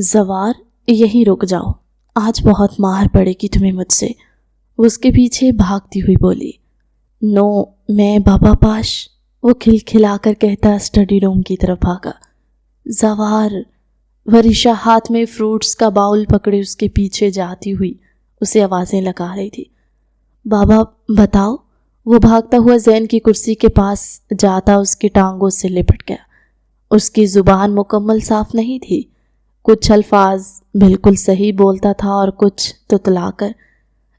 زوار یہیں رک جاؤ، آج بہت مار پڑے گی تمہیں مجھ سے، وہ اس کے پیچھے بھاگتی ہوئی بولی۔ نو میں بابا پاش، وہ کھلکھلا کر کہتا اسٹڈی روم کی طرف بھاگا۔ زوار، ورشا ہاتھ میں فروٹس کا باؤل پکڑے اس کے پیچھے جاتی ہوئی اسے آوازیں لگا رہی تھی۔ بابا بتاؤ، وہ بھاگتا ہوا زین کی کرسی کے پاس جاتا اس کی ٹانگوں سے لپٹ گیا۔ اس کی زبان مکمل صاف نہیں تھی، کچھ الفاظ بالکل صحیح بولتا تھا اور کچھ تتلا کر۔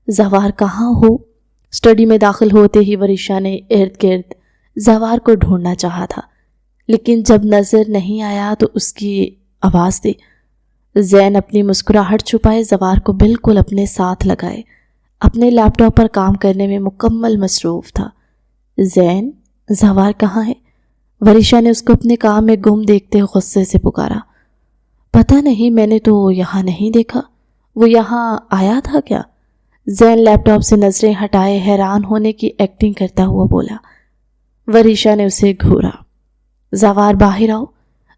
زوار کہاں ہو؟ اسٹڈی میں داخل ہوتے ہی ورشا نے ارد گرد زوار کو ڈھونڈنا چاہا تھا، لیکن جب نظر نہیں آیا تو اس کی آواز دی۔ زین اپنی مسکراہٹ چھپائے زوار کو بالکل اپنے ساتھ لگائے اپنے لیپ ٹاپ پر کام کرنے میں مکمل مصروف تھا۔ زین، زوار کہاں ہے؟ ورشا نے اس کو اپنے کام میں گم دیکھتے غصے سے پکارا۔ پتہ نہیں، میں نے تو یہاں نہیں دیکھا، وہ یہاں آیا تھا کیا؟ زین لیپ ٹاپ سے نظریں ہٹائے حیران ہونے کی ایکٹنگ کرتا ہوا بولا۔ ورشا نے اسے گھورا۔ زوار باہر آؤ،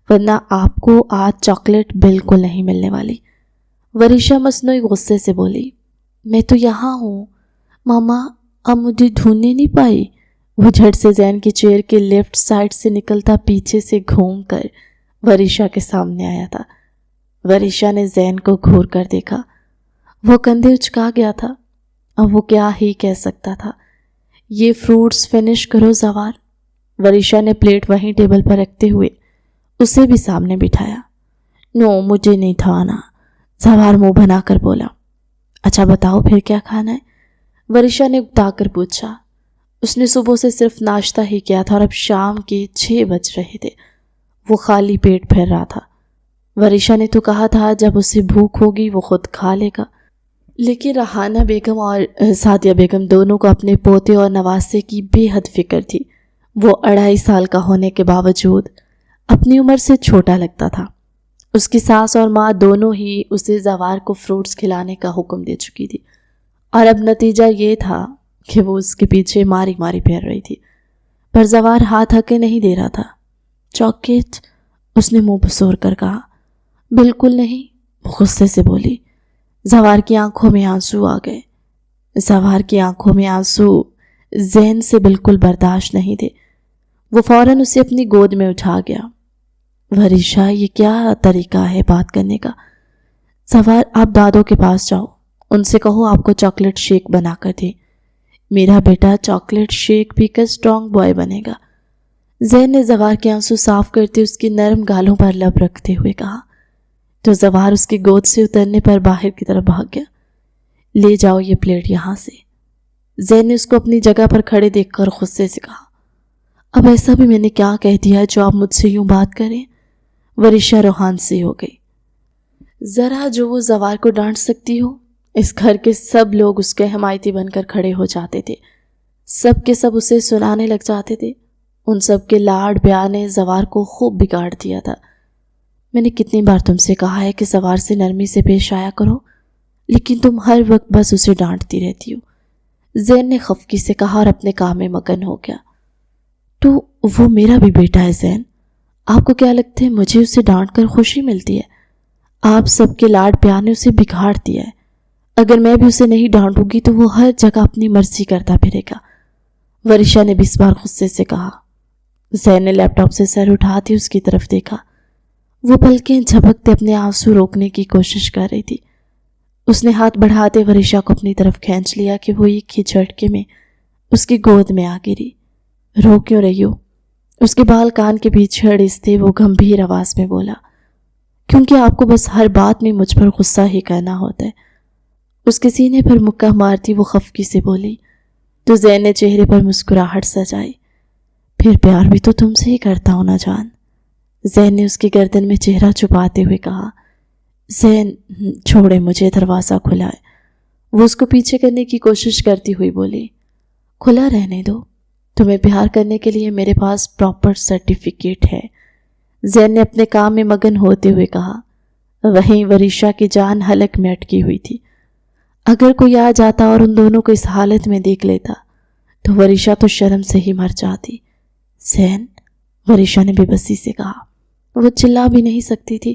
ورنہ آپ کو آج چاکلیٹ بالکل نہیں ملنے والی۔ ورشا مصنوعی غصے سے بولی۔ میں تو یہاں ہوں ماما، اب مجھے ڈھونڈنے نہیں پائی۔ وہ جھٹ سے زین کی چیئر کے لیفٹ سائڈ سے نکلتا پیچھے سے گھوم کر ورشا کے سامنے آیا تھا۔ ورشا نے زین کو گھور کر دیکھا، وہ کندھے اچکا گیا تھا۔ اب وہ کیا ہی کہہ سکتا تھا۔ یہ فروٹس فنش کرو زوار۔ ورشا نے پلیٹ وہیں ٹیبل پر رکھتے ہوئے اسے بھی سامنے بٹھایا۔ نو، مجھے نہیں تھا آنا، زوار منہ بنا کر بولا۔ اچھا بتاؤ پھر کیا کھانا ہے؟ ورشا نے اکتا کر پوچھا۔ اس نے صبح سے صرف ناشتہ ہی کیا تھا اور اب شام کے 6 بج رہے تھے۔ وہ خالی پیٹ پھر رہا تھا۔ ورشا نے تو کہا تھا جب اسے بھوک ہوگی وہ خود کھا لے گا، لیکن رہانہ بیگم اور سعدیہ بیگم دونوں کو اپنے پوتے اور نواسے کی بے حد فکر تھی۔ وہ 2.5 سال کا ہونے کے باوجود اپنی عمر سے چھوٹا لگتا تھا۔ اس کی ساس اور ماں دونوں ہی اسے زوار کو فروٹس کھلانے کا حکم دے چکی تھی، اور اب نتیجہ یہ تھا کہ وہ اس کے پیچھے ماری ماری پھر رہی تھی، پر زوار ہاتھ ہکے نہیں دے رہا تھا۔ چاکلیٹ، اس نے منہ بسور کر کہا۔ بالکل نہیں، وہ غصے سے بولی۔ زوار کی آنکھوں میں آنسو آ گئے۔ زوار کی آنکھوں میں آنسو زین سے بالکل برداشت نہیں تھے۔ وہ فوراً اسے اپنی گود میں اٹھا گیا۔ ورشا، یہ کیا طریقہ ہے بات کرنے کا؟ زوار، آپ دادوں کے پاس جاؤ، ان سے کہو آپ کو چاکلیٹ شیک بنا کر دے۔ میرا بیٹا چاکلیٹ شیک پی کر اسٹرانگ بوائے بنے گا۔ زین نے زوار کے آنسو صاف کرتے اس کی نرم گالوں پر لب رکھتے ہوئے کہا، تو زوار اس کی گود سے اترنے پر باہر کی طرف بھاگ گیا۔ لے جاؤ یہ پلیٹ یہاں سے۔ زین نے اس کو اپنی جگہ پر کھڑے دیکھ کر غصے سے کہا۔ اب ایسا بھی میں نے کیا کہہ دیا جو آپ مجھ سے یوں بات کریں؟ ورشا روحان سی ہو گئی۔ ذرا جو وہ زوار کو ڈانٹ سکتی ہو۔ اس گھر کے سب لوگ اس کے حمایتی بن کر کھڑے ہو جاتے تھے، سب کے سب اسے سنانے لگ جاتے تھے۔ ان سب کے لاڈ پیار نے زوار کو خوب بگاڑ دیا تھا۔ میں نے کتنی بار تم سے کہا ہے کہ زوار سے نرمی سے پیش آیا کرو، لیکن تم ہر وقت بس اسے ڈانٹتی رہتی ہو، زین نے خفگی سے کہا اور اپنے کام میں مگن ہو گیا۔ تو وہ میرا بھی بیٹا ہے زین، آپ کو کیا لگتا ہے مجھے اسے ڈانٹ کر خوشی ملتی ہے؟ آپ سب کے لاڈ پیار نے اسے بگاڑ دیا ہے۔ اگر میں بھی اسے نہیں ڈانٹوں گی تو وہ ہر جگہ اپنی مرضی کرتا پھرے گا، ورشا نے بھی اس بار غصے سے کہا۔ زین نے لیپ ٹاپ سے سر اٹھاتے اس کی طرف دیکھا۔ وہ پلکیں جھپکتے اپنے آنسو روکنے کی کوشش کر رہی تھی۔ اس نے ہاتھ بڑھاتے ورشا کو اپنی طرف کھینچ لیا کہ وہ ایک ہی جھٹکے میں اس کی گود میں آ گری۔ رو کیوں رہی ہو؟ اس کے بال کان کے پیچھے اڑستے وہ گمبھیر آواز میں بولا۔ کیونکہ آپ کو بس ہر بات میں مجھ پر غصہ ہی کرنا ہوتا ہے، اس کے سینے پر مکہ مارتی وہ خفگی سے بولی۔ تو زین نے چہرے پر مسکراہٹ سجائی۔ پھر پیار بھی تو تم سے ہی کرتا ہوں نا جان، زین نے اس کی گردن میں چہرہ چھپاتے ہوئے کہا۔ زین، چھوڑے مجھے، دروازہ کھلا ہے، وہ اس کو پیچھے کرنے کی کوشش کرتی ہوئی بولی۔ کھلا رہنے دو، تمہیں پیار کرنے کے لیے میرے پاس پراپر سرٹیفکیٹ ہے، زین نے اپنے کام میں مگن ہوتے ہوئے کہا۔ وہیں ورشا کی جان حلق میں اٹکی ہوئی تھی۔ اگر کوئی آ جاتا اور ان دونوں کو اس حالت میں دیکھ لیتا تو ورشا تو شرم سے ہی مر جاتی۔ زین، ورشا نے بے بسی سے کہا۔ وہ چلا بھی نہیں سکتی تھی۔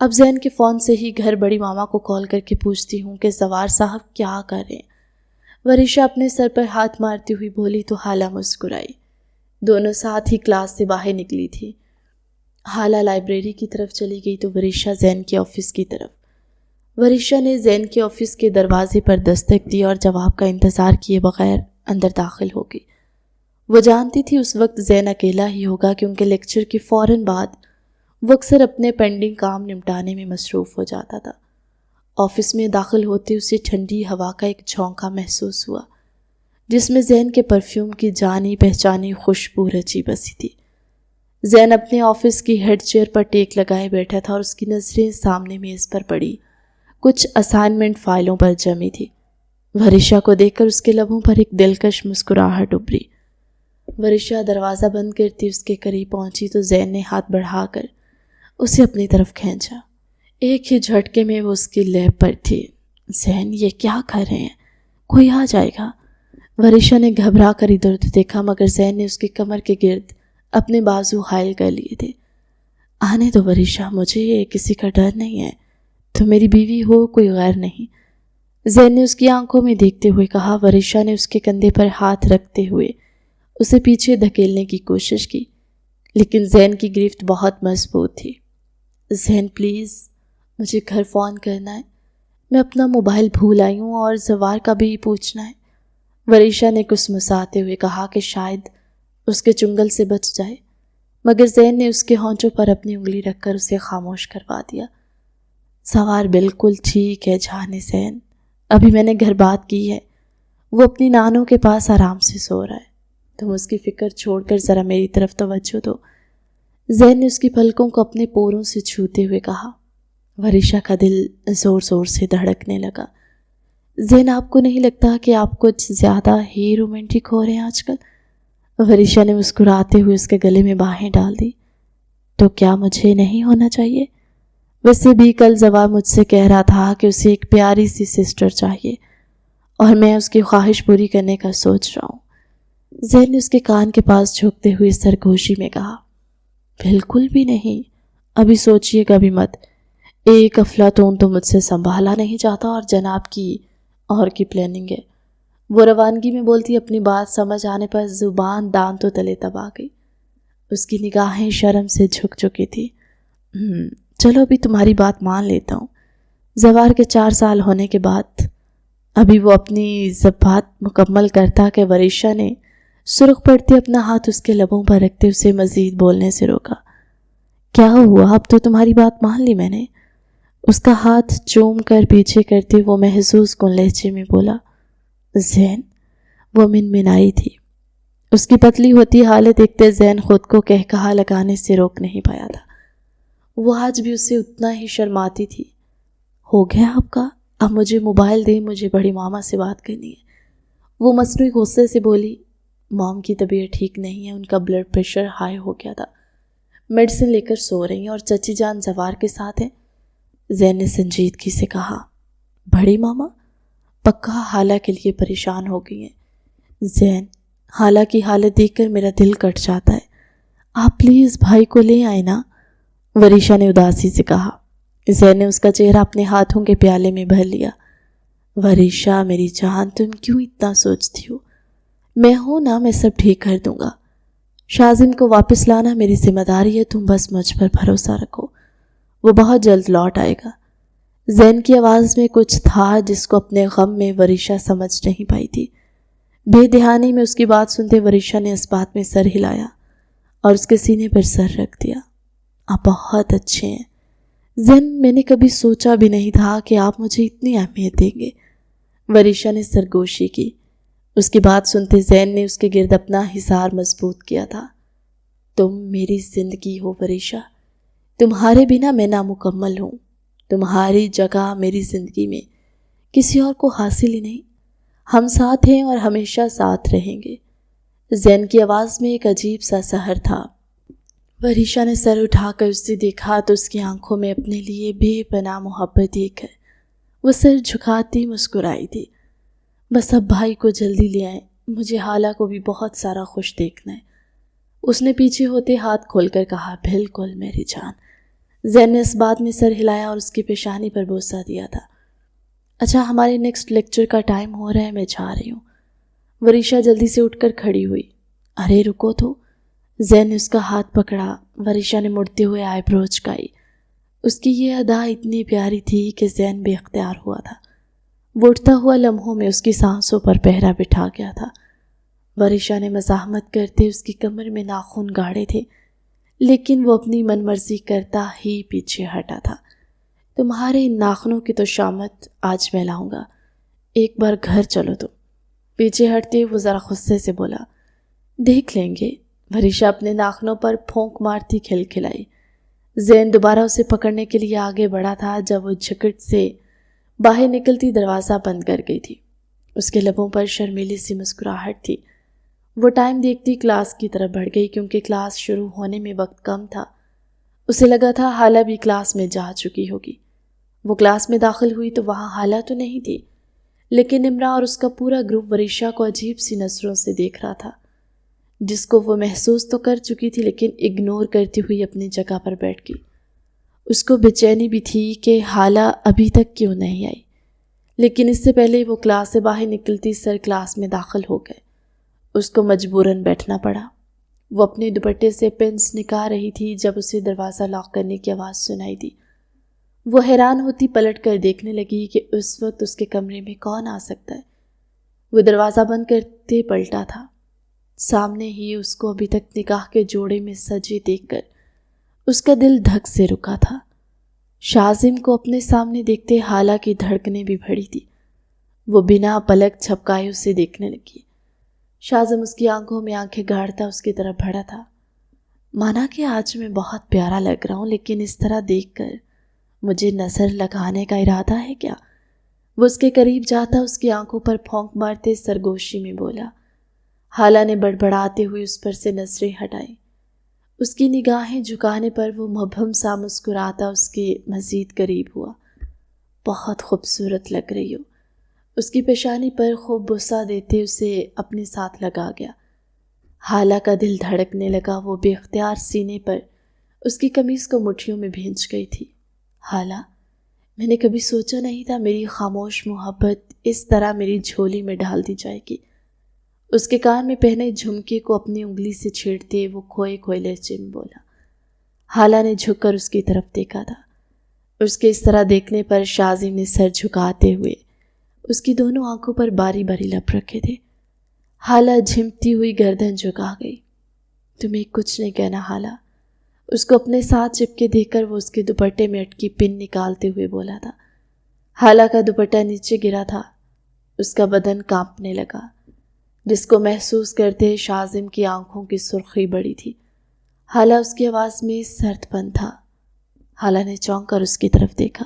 اب زین کے فون سے ہی گھر بڑی ماما کو کال کر کے پوچھتی ہوں کہ زوار صاحب کیا کریں۔ ورشا اپنے سر پر ہاتھ مارتی ہوئی بولی تو حالہ مسکرائی۔ دونوں ساتھ ہی کلاس سے باہر نکلی تھی۔ حالہ لائبریری کی طرف چلی گئی تو ورشا زین کے آفس کی طرف۔ ورشا نے زین کے آفس کے دروازے پر دستک دی اور جواب کا انتظار کیے بغیر اندر داخل ہو گئی۔ وہ جانتی تھی اس وقت زین اکیلا ہی ہوگا کیونکہ لیکچر کے فوراً بعد وہ اکثر اپنے پینڈنگ کام نمٹانے میں مصروف ہو جاتا تھا۔ آفس میں داخل ہوتے اسے ٹھنڈی ہوا کا ایک جھونکا محسوس ہوا جس میں زین کے پرفیوم کی جانی پہچانی خوشبو رچی بسی تھی۔ زین اپنے آفس کی ہیڈ چیئر پر ٹیک لگائے بیٹھا تھا اور اس کی نظریں سامنے میز پر پڑی کچھ اسائنمنٹ فائلوں پر جمی تھی۔ ورشا کو دیکھ کر اس کے لبوں پر ایک دلکش مسکراہٹ ابھری۔ ورشا دروازہ بند کرتی اس کے قریب پہنچی تو زین نے ہاتھ بڑھا کر اسے اپنی طرف کھینچا۔ ایک ہی جھٹکے میں وہ اس کی لیب پر تھی۔ زین یہ کیا کر رہے ہیں؟ کوئی آ جائے گا۔ ورشا نے گھبرا کر ادھر ادھر دیکھا مگر زین نے اس کی کمر کے گرد اپنے بازو حائل کر لیے تھے۔ آنے دو ورشا، مجھے کسی کا ڈر نہیں ہے، تو میری بیوی ہو، کوئی غیر نہیں، زین نے اس کی آنکھوں میں دیکھتے ہوئے کہا۔ ورشا نے اس کے کندھے پر ہاتھ رکھتے ہوئے اسے پیچھے دھکیلنے کی کوشش کی لیکن زین کی گرفت بہت مضبوط تھی۔ زین پلیز، مجھے گھر فون کرنا ہے، میں اپنا موبائل بھول آئی ہوں اور زوار کا بھی پوچھنا ہے۔ ورشا نے کسمساتے ہوئے کہا کہ شاید اس کے چنگل سے بچ جائے مگر زین نے اس کے ہونٹوں پر اپنی انگلی رکھ کر اسے خاموش کروا دیا۔ زوار بالکل ٹھیک ہے جانے زین، ابھی میں نے گھر بات کی ہے، وہ اپنی نانوں کے پاس آرام سے سو رہا ہے، تم اس کی فکر چھوڑ کر ذرا میری طرف توجہ دو۔ زین نے اس کی پلکوں کو اپنے پوروں سے چھوتے ہوئے کہا۔ ورشا کا دل زور زور سے دھڑکنے لگا۔ زین، آپ کو نہیں لگتا کہ آپ کچھ زیادہ ہی رومانٹک ہو رہے ہیں آج کل؟ ورشا نے مسکراتے ہوئے اس کے گلے میں باہیں ڈال دی۔ تو کیا مجھے نہیں ہونا چاہیے؟ ویسے بھی کل زوار مجھ سے کہہ رہا تھا کہ اسے ایک پیاری سی سسٹر چاہیے اور میں اس کی خواہش پوری کرنے کا سوچ رہا ہوں۔ زین نے اس کے کان کے پاس جھکتے ہوئے سرگوشی میں کہا۔ بالکل بھی نہیں، ابھی سوچئے گا بھی مت، ایک افلاطون تو مجھ سے سنبھالا نہیں جاتا اور جناب کی اور کی پلاننگ ہے۔ وہ روانگی میں بولتی اپنی بات سمجھ آنے پر زبان دانتوں تلے دبا گئی۔ اس کی نگاہیں شرم سے جھک چکی تھی۔ چلو ابھی تمہاری بات مان لیتا ہوں۔ زوار کے 4 سال ہونے کے بعد ابھی وہ اپنی بات مکمل کرتا کہ ورشا نے سرخ پڑتے اپنا ہاتھ اس کے لبوں پر رکھتے اسے مزید بولنے سے روکا۔ کیا ہوا؟ اب تو تمہاری بات مان لی میں نے، اس کا ہاتھ چوم کر پیچھے کرتے وہ محسوس کن لہجے میں بولا۔ زین، وہ منمنائی تھی۔ اس کی پتلی ہوتی حالت دیکھتے زین خود کو کہکہا لگانے سے روک نہیں پایا تھا۔ وہ آج بھی اسے اتنا ہی شرماتی تھی۔ ہو گیا آپ کا؟ اب مجھے موبائل دیں، مجھے بڑی ماما سے بات کرنی ہے، وہ مصنوعی غصے سے بولی۔ مام کی طبیعت ٹھیک نہیں ہے، ان کا بلڈ پریشر ہائی ہو گیا تھا، میڈیسن لے کر سو رہی ہیں اور چچی جان زوار کے ساتھ ہیں، زین نے سنجیدگی سے کہا۔ بڑی ماما؟ پکا حالہ کے لیے پریشان ہو گئی ہیں۔ زین، حالہ کی حالت دیکھ کر میرا دل کٹ جاتا ہے، آپ پلیز بھائی کو لے آئے نا، ورشا نے اداسی سے کہا۔ زین نے اس کا چہرہ اپنے ہاتھوں کے پیالے میں بھر لیا۔ ورشا میری جان، تم کیوں اتنا سوچتی ہو؟ میں ہوں نا، میں سب ٹھیک کر دوں گا۔ شازم کو واپس لانا میری ذمہ داری ہے، تم بس مجھ پر بھروسہ رکھو، وہ بہت جلد لوٹ آئے گا۔ زین کی آواز میں کچھ تھا جس کو اپنے غم میں ورشا سمجھ نہیں پائی تھی۔ بے دہانی میں اس کی بات سنتے ورشا نے اس بات میں سر ہلایا اور اس کے سینے پر سر رکھ دیا۔ آپ بہت اچھے ہیں زین، میں نے کبھی سوچا بھی نہیں تھا کہ آپ مجھے اتنی اہمیت دیں گے، ورشا نے سرگوشی کی۔ اس کی بات سنتے زین نے اس کے گرد اپنا حصار مضبوط کیا تھا۔ تم میری زندگی ہو ورشا، تمہارے بنا میں نامکمل ہوں، تمہاری جگہ میری زندگی میں کسی اور کو حاصل ہی نہیں، ہم ساتھ ہیں اور ہمیشہ ساتھ رہیں گے۔ زین کی آواز میں ایک عجیب سا سحر تھا۔ ورشا نے سر اٹھا کر اس سے دیکھا تو اس کی آنکھوں میں اپنے لیے بے پناہ محبت دیکھ کر وہ سر جھکاتی مسکرائی تھی۔ بس اب بھائی کو جلدی لے آئیں، مجھے حالہ کو بھی بہت سارا خوش دیکھنا ہے، اس نے پیچھے ہوتے ہاتھ کھول کر کہا۔ بالکل میری جان، زین نے اس بات میں سر ہلایا اور اس کی پیشانی پر بوسہ دیا تھا۔ اچھا، ہمارے نیکسٹ لیکچر کا ٹائم ہو رہا ہے، میں جا رہی ہوں۔ وریشا جلدی سے اٹھ کر کھڑی ہوئی۔ ارے رکو تو، زین نے اس کا ہاتھ پکڑا۔ وریشا نے مڑتے ہوئے آئی برو چکائی۔ اس کی یہ ادا اتنی پیاری تھی کہ زین بے اختیار ہوا تھا۔ وہ اٹھتا ہوا لمحوں میں اس کی سانسوں پر پہرا بٹھا گیا تھا۔ وریشا نے مزاحمت کرتے اس کی کمر میں ناخن گاڑے تھے، لیکن وہ اپنی من مرضی کرتا ہی پیچھے ہٹا تھا۔ تمہارے ان ناخنوں کی تو شامت آج میں لاؤں گا، ایک بار گھر چلو تو۔ پیچھے ہٹتے وہ ذرا غصے سے بولا۔ دیکھ لیں گے۔ وریشا اپنے ناخنوں پر پھونک مارتی کھلکھلائی۔ زین دوبارہ اسے پکڑنے کے لیے آگے بڑھا تھا جب وہ جھکٹ سے باہر نکلتی دروازہ بند کر گئی تھی۔ اس کے لبوں پر شرمیلی سی مسکراہٹ تھی۔ وہ ٹائم دیکھتی کلاس کی طرف بڑھ گئی کیونکہ کلاس شروع ہونے میں وقت کم تھا۔ اسے لگا تھا حالہ بھی کلاس میں جا چکی ہوگی۔ وہ کلاس میں داخل ہوئی تو وہاں حالہ تو نہیں تھی، لیکن نمرا اور اس کا پورا گروپ وریشا کو عجیب سی نظروں سے دیکھ رہا تھا، جس کو وہ محسوس تو کر چکی تھی لیکن اگنور کرتی ہوئی اپنی جگہ پر بیٹھ گئی۔ اس کو بے چینی بھی تھی کہ حالہ ابھی تک کیوں نہیں آئی، لیکن اس سے پہلے وہ کلاس سے باہر نکلتی سر کلاس میں داخل ہو گئے۔ اس کو مجبوراً بیٹھنا پڑا۔ وہ اپنے دوپٹے سے پنس نکال رہی تھی جب اسے دروازہ لاک کرنے کی آواز سنائی دی۔ وہ حیران ہوتی پلٹ کر دیکھنے لگی کہ اس وقت اس کے کمرے میں کون آ سکتا ہے۔ وہ دروازہ بند کرتے پلٹا تھا۔ سامنے ہی اس کو ابھی تک نکاح کے جوڑے میں سجے دیکھ کر اس کا دل دھک سے رکا تھا۔ شازم کو اپنے سامنے دیکھتے حالہ کی دھڑکنیں بھی بڑھی تھی۔ وہ بنا پلک جھپکائے اسے دیکھنے لگی۔ شازم اس کی آنکھوں میں آنکھیں گاڑتا اس کی طرف بڑھا تھا۔ مانا کہ آج میں بہت پیارا لگ رہا ہوں، لیکن اس طرح دیکھ کر مجھے نظر لگانے کا ارادہ ہے کیا؟ وہ اس کے قریب جاتا اس کی آنکھوں پر پھونک مارتے سرگوشی میں بولا۔ حالہ نے بڑبڑاتے ہوئے اس پر سے نظریں ہٹائیں۔ اس کی نگاہیں جھکانے پر وہ مبہم سا مسکراتا اس کے مزید قریب ہوا۔ بہت خوبصورت لگ رہی ہو۔ اس کی پیشانی پر خوب بوسہ دیتے اسے اپنے ساتھ لگا گیا۔ حالہ کا دل دھڑکنے لگا۔ وہ بے اختیار سینے پر اس کی قمیص کو مٹھیوں میں بھینچ گئی تھی۔ حالہ، میں نے کبھی سوچا نہیں تھا میری خاموش محبت اس طرح میری جھولی میں ڈال دی جائے گی۔ اس کے کان میں پہنے جھمکے کو اپنی انگلی سے چھیڑتے وہ کھوئے کھوئے لہجے میں بولا۔ حالہ نے جھک کر اس کی طرف دیکھا تھا۔ اس کے اس طرح دیکھنے پر شازم نے سر جھکاتے ہوئے اس کی دونوں آنکھوں پر باری باری لب رکھے تھے۔ حالہ جھمکتی ہوئی گردن جھکا گئی۔ تمہیں کچھ نہیں کہنا حالہ، اس کو اپنے ساتھ چپکے دیکھ کر وہ اس کے دوپٹے میں اٹکی پن نکالتے ہوئے بولا تھا۔ حالہ کا دوپٹہ نیچے گرا تھا۔ اس کا بدن کانپنے لگا، جس کو محسوس کرتے شازم کی آنکھوں کی سرخی بڑی تھی۔ حالہ اس کی آواز میں سرد پن تھا۔ حالہ نے چونک کر اس کی طرف دیکھا۔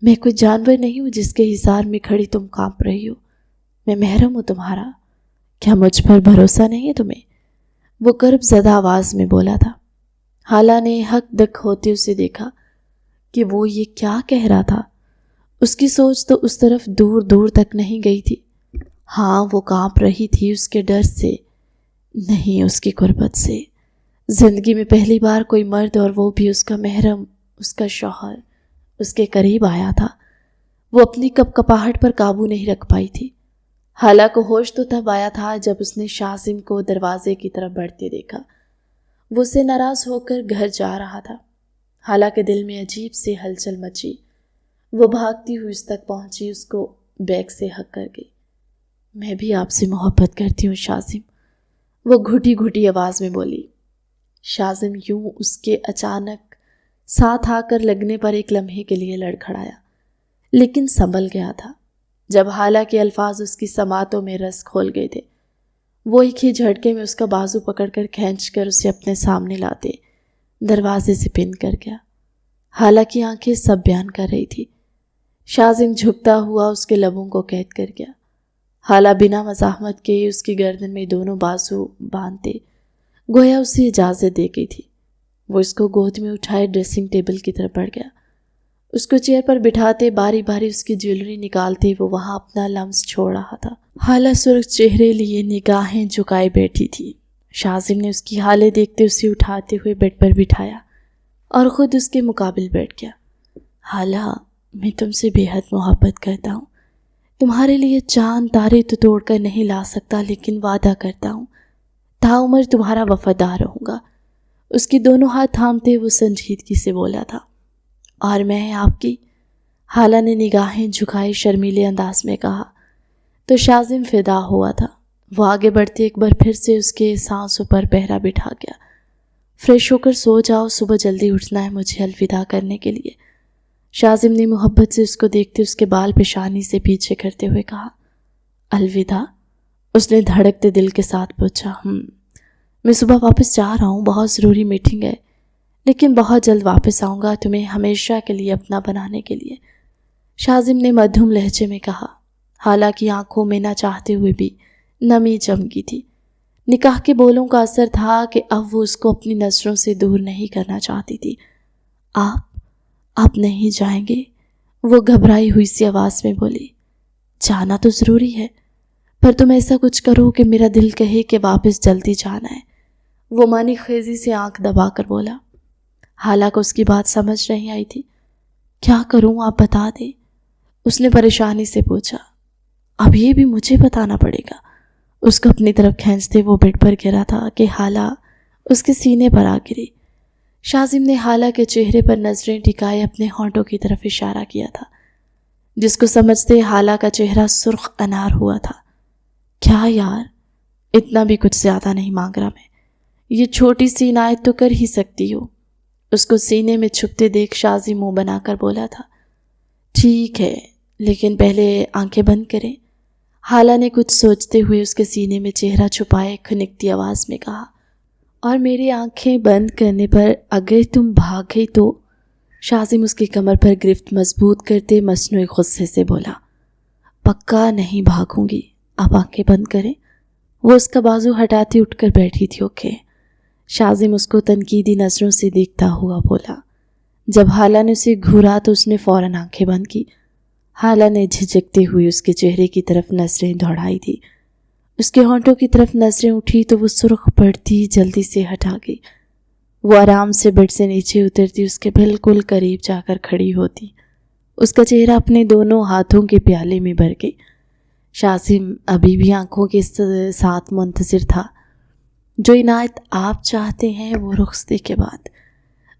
میں کوئی جانور نہیں ہوں جس کے حصار میں کھڑی تم کانپ رہی ہو۔ میں محرم ہوں تمہارا، کیا مجھ پر بھروسہ نہیں ہے تمہیں؟ وہ کرب زدہ آواز میں بولا تھا۔ حالہ نے حق دک ہوتے اسے دیکھا کہ وہ یہ کیا کہہ رہا تھا۔ اس کی سوچ تو اس طرف دور دور تک نہیں گئی تھی۔ ہاں، وہ کانپ رہی تھی اس کے ڈر سے نہیں، اس کی قربت سے۔ زندگی میں پہلی بار کوئی مرد، اور وہ بھی اس کا محرم، اس کا شوہر، اس کے قریب آیا تھا۔ وہ اپنی کپ کپاہٹ پر قابو نہیں رکھ پائی تھی۔ حالہ کو ہوش تو تب آیا تھا جب اس نے شازم کو دروازے کی طرف بڑھتے دیکھا۔ وہ اسے ناراض ہو کر گھر جا رہا تھا۔ حالہ کے دل میں عجیب سی ہلچل مچی۔ وہ بھاگتی ہوئی اس تک پہنچی، اس کو بیگ سے ہگ کر گئی۔ میں بھی آپ سے محبت کرتی ہوں شازم، وہ گھٹی گھٹی آواز میں بولی۔ شازم یوں اس کے اچانک ساتھ آ کر لگنے پر ایک لمحے کے لیے لڑکھڑایا، لیکن سنبھل گیا تھا جب حالہ کے الفاظ اس کی سماعتوں میں رس کھول گئے تھے۔ وہ ایک ہی جھٹکے میں اس کا بازو پکڑ کر کھینچ کر اسے اپنے سامنے لاتے دروازے سے پن کر گیا۔ حالہ کی آنکھیں سب بیان کر رہی تھی۔ شازم جھکتا ہوا اس کے لبوں کو قید کر گیا۔ حالہ بنا مزاحمت کے اس کی گردن میں دونوں بازو باندھتے گویا اسے اجازت دے گئی تھی۔ وہ اس کو گود میں اٹھائے ڈریسنگ ٹیبل کی طرف بڑھ گیا۔ اس کو چیئر پر بٹھاتے باری باری اس کی جیولری نکالتے وہ وہاں اپنا لمس چھوڑ رہا تھا۔ حالہ سرخ چہرے لیے نگاہیں جھکائے بیٹھی تھی۔ شازم نے اس کی حالت دیکھتے اسے اٹھاتے ہوئے بیڈ پر بٹھایا۔ اور خود اس کے مقابل بیٹھ گیا۔ حالہ، میں تم سے بے حد محبت کرتا ہوں، تمہارے لیے چاند تارے تو توڑ کر نہیں لا سکتا، لیکن وعدہ کرتا ہوں تاعمر تمہارا وفادار رہوں گا۔ اس کی دونوں ہاتھ تھامتے وہ سنجیدگی سے بولا تھا۔ اور میں آپ کی؟ حالہ نے نگاہیں جھکائے شرمیلے انداز میں کہا تو شازم فدا ہوا تھا۔ وہ آگے بڑھتے ایک بار پھر سے اس کے سانسوں پر پہرا بٹھا گیا۔ فریش ہو کر سو جاؤ، صبح جلدی اٹھنا ہے مجھے الوداع کرنے کے لیے۔ شازم نے محبت سے اس کو دیکھتے اس کے بال پیشانی سے پیچھے کرتے ہوئے کہا۔ الوداع؟ اس نے دھڑکتے دل کے ساتھ پوچھا۔ میں صبح واپس جا رہا ہوں، بہت ضروری میٹنگ ہے، لیکن بہت جلد واپس آؤں گا تمہیں ہمیشہ کے لیے اپنا بنانے کے لیے، شازم نے مدھم لہجے میں کہا۔ حالانکہ آنکھوں میں نہ چاہتے ہوئے بھی نمی جم گئی تھی۔ نکاح کے بولوں کا اثر تھا کہ اب وہ اس کو اپنی نظروں سے دور نہیں کرنا چاہتی تھی۔ آپ نہیں جائیں گے؟ وہ گھبرائی ہوئی سی آواز میں بولی۔ جانا تو ضروری ہے، پر تم ایسا کچھ کرو کہ میرا دل کہے کہ واپس جلدی جانا ہے، وہ مانی خیزی سے آنکھ دبا کر بولا۔ حالانکہ اس کی بات سمجھ نہیں آئی تھی۔ کیا کروں آپ بتا دیں، اس نے پریشانی سے پوچھا۔ اب یہ بھی مجھے بتانا پڑے گا؟ اس کو اپنی طرف کھینچتے وہ بیڈ پر گرا تھا کہ حالہ اس کے سینے پر آ گری۔ شازم نے حالہ کے چہرے پر نظریں ٹکائے اپنے ہونٹوں کی طرف اشارہ کیا تھا، جس کو سمجھتے حالہ کا چہرہ سرخ انار ہوا تھا۔ کیا یار، اتنا بھی کچھ زیادہ نہیں مانگ رہا میں، یہ چھوٹی سی عنایت تو کر ہی سکتی ہو۔ اس کو سینے میں چھپتے دیکھ شازم منہ بنا کر بولا تھا۔ ٹھیک ہے، لیکن پہلے آنکھیں بند کریں، حالہ نے کچھ سوچتے ہوئے اس کے سینے میں چہرہ چھپائے کھنکتی آواز میں کہا۔ اور میری آنکھیں بند کرنے پر اگر تم بھاگ گئی تو؟ شازم اس کی کمر پر گرفت مضبوط کرتے مصنوعی غصے سے بولا۔ پکا نہیں بھاگوں گی، آپ آنکھیں بند کریں۔ وہ اس کا بازو ہٹاتی اٹھ کر بیٹھی تھی۔ اوکے، شازم اس کو تنقیدی نظروں سے دیکھتا ہوا بولا۔ جب حالہ نے اسے گھورا تو اس نے فوراً آنکھیں بند کی۔ حالہ نے جھجکتے ہوئے اس کے چہرے کی طرف نظریں دوڑائی تھی۔ اس کے ہونٹوں کی طرف نظریں اٹھی تو وہ سرخ پڑتی جلدی سے ہٹا گئی۔ وہ آرام سے بیڈ سے نیچے اترتی، اس کے بالکل قریب جا کر کھڑی ہوتی۔ اس کا چہرہ اپنے دونوں ہاتھوں کے پیالے میں بھر گئی۔ شازم ابھی بھی آنکھوں کے ساتھ منتظر تھا۔ جو عنایت آپ چاہتے ہیں وہ رخصتی کے بعد۔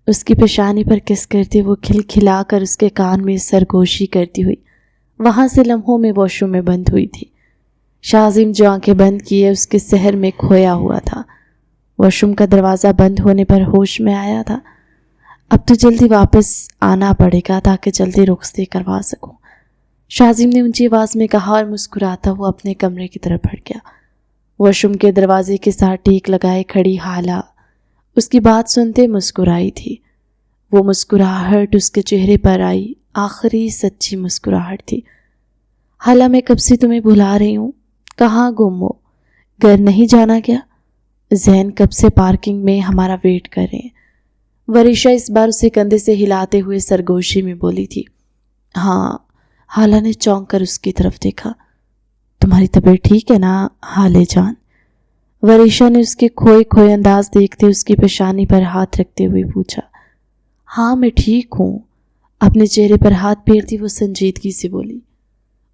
اس کی پیشانی پر کس کرتے وہ کھلکھلا کر اس کے کان میں سرگوشی کرتی ہوئی وہاں سے لمحوں میں واش روم میں بند ہوئی تھی۔ شازم جو آنکھیں بند کیے اس کے سحر میں کھویا ہوا تھا۔ واش روم کا دروازہ بند ہونے پر ہوش میں آیا تھا۔ اب تو جلدی واپس آنا پڑے گا تاکہ جلدی رخصتی کروا سکوں، شازم نے اونچی آواز میں کہا اور مسکراتا ہوا اپنے کمرے کی طرف بڑھ گیا۔ واش روم کے دروازے کے ساتھ ٹیک لگائے کھڑی حالہ اس کی بات سنتے مسکرائی تھی۔ وہ مسکراہٹ اس کے چہرے پر آئی، آخری سچی مسکراہٹ تھی۔ حالہ میں کب سے تمہیں بلا رہی ہوں، کہاں گم ہو، گھر نہیں جانا کیا؟ زین کب سے پارکنگ میں ہمارا ویٹ کر رہے ہیں۔ وریشا اس بار اسے کندھے سے ہلاتے ہوئے سرگوشی میں بولی تھی۔ ہاں، حالہ نے چونک کر اس کی طرف دیکھا۔ تمہاری طبیعت ٹھیک ہے نا حالے جان؟ وریشا نے اس کے کھوئے انداز دیکھتے اس کی پیشانی پر ہاتھ رکھتے ہوئے پوچھا۔ ہاں میں ٹھیک ہوں، اپنے چہرے پر ہاتھ پھیرتی وہ سنجیدگی سے بولی۔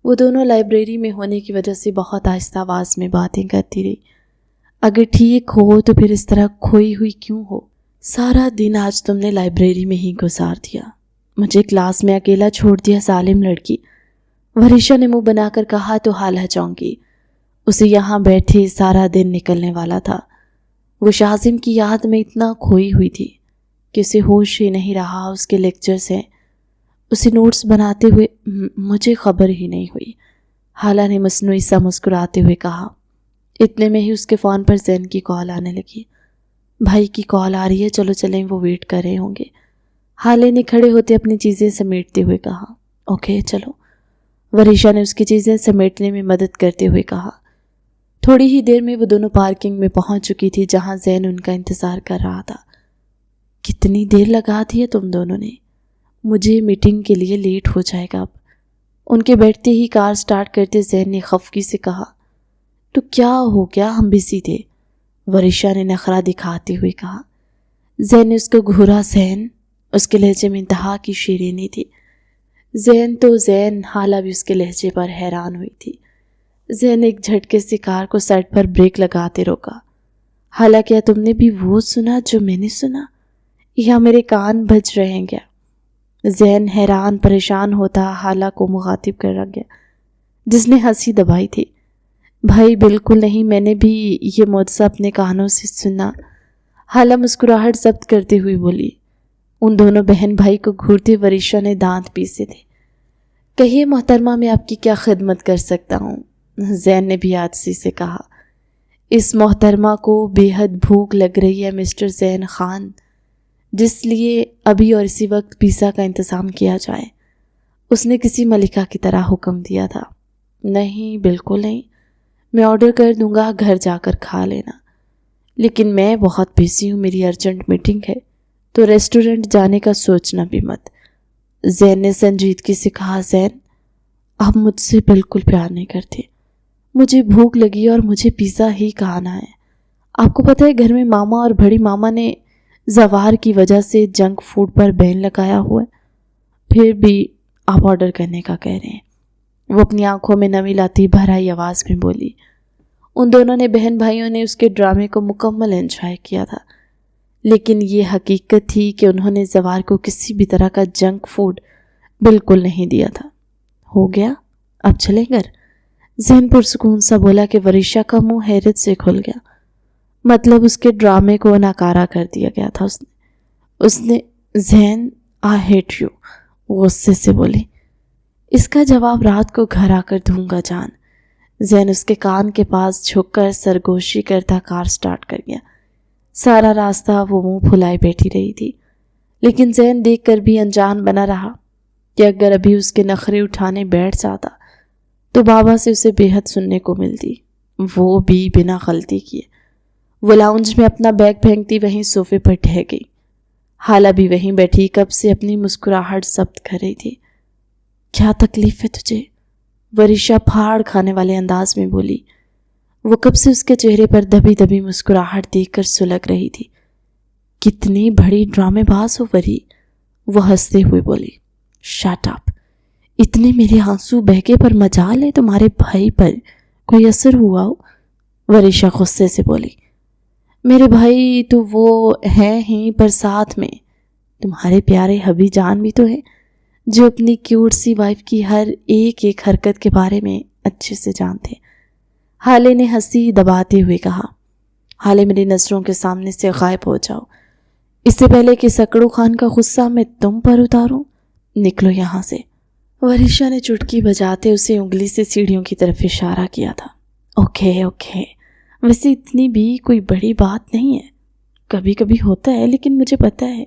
وہ دونوں لائبریری میں ہونے کی وجہ سے بہت آہستہ آواز میں باتیں کرتی رہی۔ اگر ٹھیک ہو تو پھر اس طرح کھوئی ہوئی کیوں ہو؟ سارا دن آج تم نے لائبریری میں ہی گزار دیا، مجھے کلاس میں اکیلا چھوڑ دیا، ظالم لڑکی، وریشا نے منہ بنا کر کہا تو حالہ چونکی۔ اسے یہاں بیٹھے سارا دن نکلنے والا تھا۔ وہ شازم کی یاد میں اتنا کھوئی ہوئی تھی کہ اسے ہوش ہی نہیں رہا۔ اس کے لیکچرز ہیں، اسے نوٹس بناتے ہوئے مجھے خبر ہی نہیں ہوئی، حالہ نے مصنوعی سا مسکراتے ہوئے کہا۔ اتنے میں ہی اس کے فون پر زین کی کال آنے لگی۔ بھائی کی کال آ رہی ہے، چلو چلیں، وہ ویٹ کر رہے ہوں گے، حالے نے کھڑے ہوتے اپنی چیزیں سمیٹتے ہوئے کہا۔ اوکے چلو، وریشا نے اس کی چیزیں سمیٹنے میں مدد کرتے ہوئے کہا۔ تھوڑی ہی دیر میں وہ دونوں پارکنگ میں پہنچ چکی تھی جہاں زین ان کا انتظار کر رہا تھا۔ کتنی دیر لگا دی ہے تم دونوں نے، مجھے میٹنگ کے لیے لیٹ ہو جائے گا اب، ان کے بیٹھتے ہی کار سٹارٹ کرتے زین نے خفگی سے کہا۔ تو کیا ہو گیا، ہم بزی تھے، وریشا نے نخرہ دکھاتے ہوئے کہا۔ زین نے اس کو گھورا۔ زین، اس کے لہجے میں انتہا کی شیرینی تھی۔ زین تو زین، حالہ بھی اس کے لہجے پر حیران ہوئی تھی۔ زین ایک جھٹکے سے کار کو سڑک پر بریک لگاتے روکا۔ حالہ کیا تم نے بھی وہ سنا جو میں نے سنا؟ یا میرے کان بج رہے ہیں کیا؟ زین حیران پریشان ہوتا حالہ کو مخاطب کر رکھ گیا، جس نے ہنسی دبائی تھی۔ بھائی بالکل نہیں، میں نے بھی یہ معجزہ اپنے کانوں سے سنا۔ حالہ مسکراہٹ ضبط کرتے ہوئی بولی۔ ان دونوں بہن بھائی کو گھورتے ورشا نے دانت پیسے تھے۔ کہیے محترمہ، میں آپ کی کیا خدمت کر سکتا ہوں؟ زین نے بھی عاجزی سے کہا۔ اس محترمہ کو بے حد بھوک لگ رہی ہے مسٹر زین خان، جس لیے ابھی اور اسی وقت پیزا کا انتظام کیا جائے۔ اس نے کسی ملکہ کی طرح حکم دیا تھا۔ نہیں بالکل نہیں، میں آرڈر کر دوں گا، گھر جا کر کھا لینا۔ لیکن میں بہت بزی ہوں، میری ارجنٹ میٹنگ ہے، تو ریسٹورنٹ جانے کا سوچنا بھی مت۔ زین نے سنجیدگی سے کہا۔ زین، آپ مجھ سے بالکل پیار نہیں کرتے۔ مجھے بھوک لگی اور مجھے پیزا ہی کھانا ہے۔ آپ کو پتہ ہے گھر میں ماما اور بڑی ماما نے زوار کی وجہ سے جنک فوڈ پر بین لگایا ہوا ہے، پھر بھی آپ آرڈر کرنے کا کہہ رہے ہیں۔ وہ اپنی آنکھوں میں نمی لاتی بھرائی آواز میں بولی۔ ان دونوں نے بہن بھائیوں نے اس کے ڈرامے کو مکمل انجوائے کیا تھا، لیکن یہ حقیقت تھی کہ انہوں نے زوار کو کسی بھی طرح کا جنک فوڈ بالکل نہیں دیا تھا۔ ہو گیا، اب چلیں گھر؟ زین پرسکون سا بولا کہ ورشا کا منہ حیرت سے کھل گیا۔ مطلب اس کے ڈرامے کو ناکارہ کر دیا گیا تھا۔ اس نے زین، آئی ہیٹ یو، غصے سے بولی۔ اس کا جواب رات کو گھر آ کر دوں گا جان۔ زین اس کے کان کے پاس جھک کر سرگوشی کرتا کار سٹارٹ کر گیا۔ سارا راستہ وہ منہ پھلائے بیٹھی رہی تھی، لیکن زین دیکھ کر بھی انجان بنا رہا کہ اگر ابھی اس کے نخرے اٹھانے بیٹھ جاتا تو بابا سے اسے بے حد سننے کو ملتی، وہ بھی بنا غلطی کیے۔ وہ لاؤنج میں اپنا بیگ پھینکتی وہیں صوفے پر ٹھہ گئی۔ حالہ بھی وہیں بیٹھی کب سے اپنی مسکراہٹ ضبط کر رہی تھی۔ کیا تکلیف ہے تجھے؟ ورشا پھاڑ کھانے والے انداز میں بولی۔ وہ کب سے اس کے چہرے پر دبی دبی مسکراہٹ دیکھ کر سلگ رہی تھی۔ کتنی بڑی ڈرامے باز ہو وری، وہ ہنستے ہوئے بولی۔ شٹ اپ، اتنے میرے آنسو بہکے پر مجال ہے تمہارے بھائی پر کوئی اثر ہوا ہو؟ ورشا غصے سے بولی۔ میرے بھائی تو وہ ہیں ہی، پر ساتھ میں تمہارے پیارے حبی جان بھی تو ہیں، جو اپنی کیوٹ سی وائف کی ہر ایک حرکت کے بارے میں اچھے سے جانتے۔ حالے نے ہنسی دباتے ہوئے کہا۔ حالے میری نظروں کے سامنے سے غائب ہو جاؤ، اس سے پہلے کہ سکڑو خان کا غصہ میں تم پر اتاروں، نکلو یہاں سے۔ ورشا نے چٹکی بجاتے اسے انگلی سے سیڑھیوں کی طرف اشارہ کیا تھا۔ اوکے اوکے، ویسے اتنی بھی کوئی بڑی بات نہیں ہے، کبھی کبھی ہوتا ہے، لیکن مجھے پتہ ہے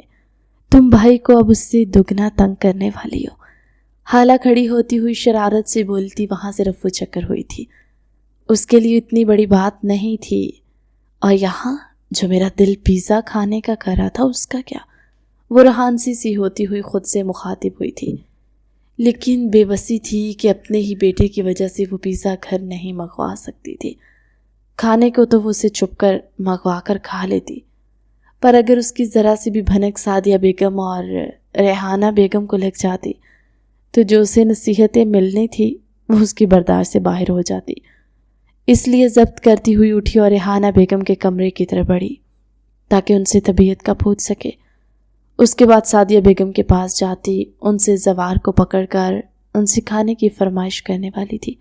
تم بھائی کو اب اس سے دگنا تنگ کرنے والی ہو۔ حالہ کھڑی ہوتی ہوئی شرارت سے بولتی وہاں سے رفو چکر ہوئی تھی۔ اس کے لیے اتنی بڑی بات نہیں تھی، اور یہاں جو میرا دل پیزا کھانے کا کر رہا تھا اس کا کیا؟ وہ رہانسی سی ہوتی ہوئی خود سے مخاطب ہوئی تھی، لیکن بے بسی تھی کہ اپنے ہی بیٹے کی وجہ سے وہ پیزا گھر نہیں منگوا سکتی تھی۔ کھانے کو تو وہ اسے چھپ کر منگوا کر کھا لیتی، پر اگر اس کی ذرا سی بھی بھنک سعدیہ بیگم اور ریحانہ بیگم کو لگ جاتی تو جو اسے نصیحتیں ملنی تھی وہ اس کی برداشت سے باہر ہو جاتی۔ اس لیے ضبط کرتی ہوئی اٹھی اور ریحانہ بیگم کے کمرے کی طرف بڑھی تاکہ ان سے طبیعت کا پوچھ سکے۔ اس کے بعد سعدیہ بیگم کے پاس جاتی، ان سے زوار کو پکڑ کر ان سے کھانے کی فرمائش کرنے والی تھی،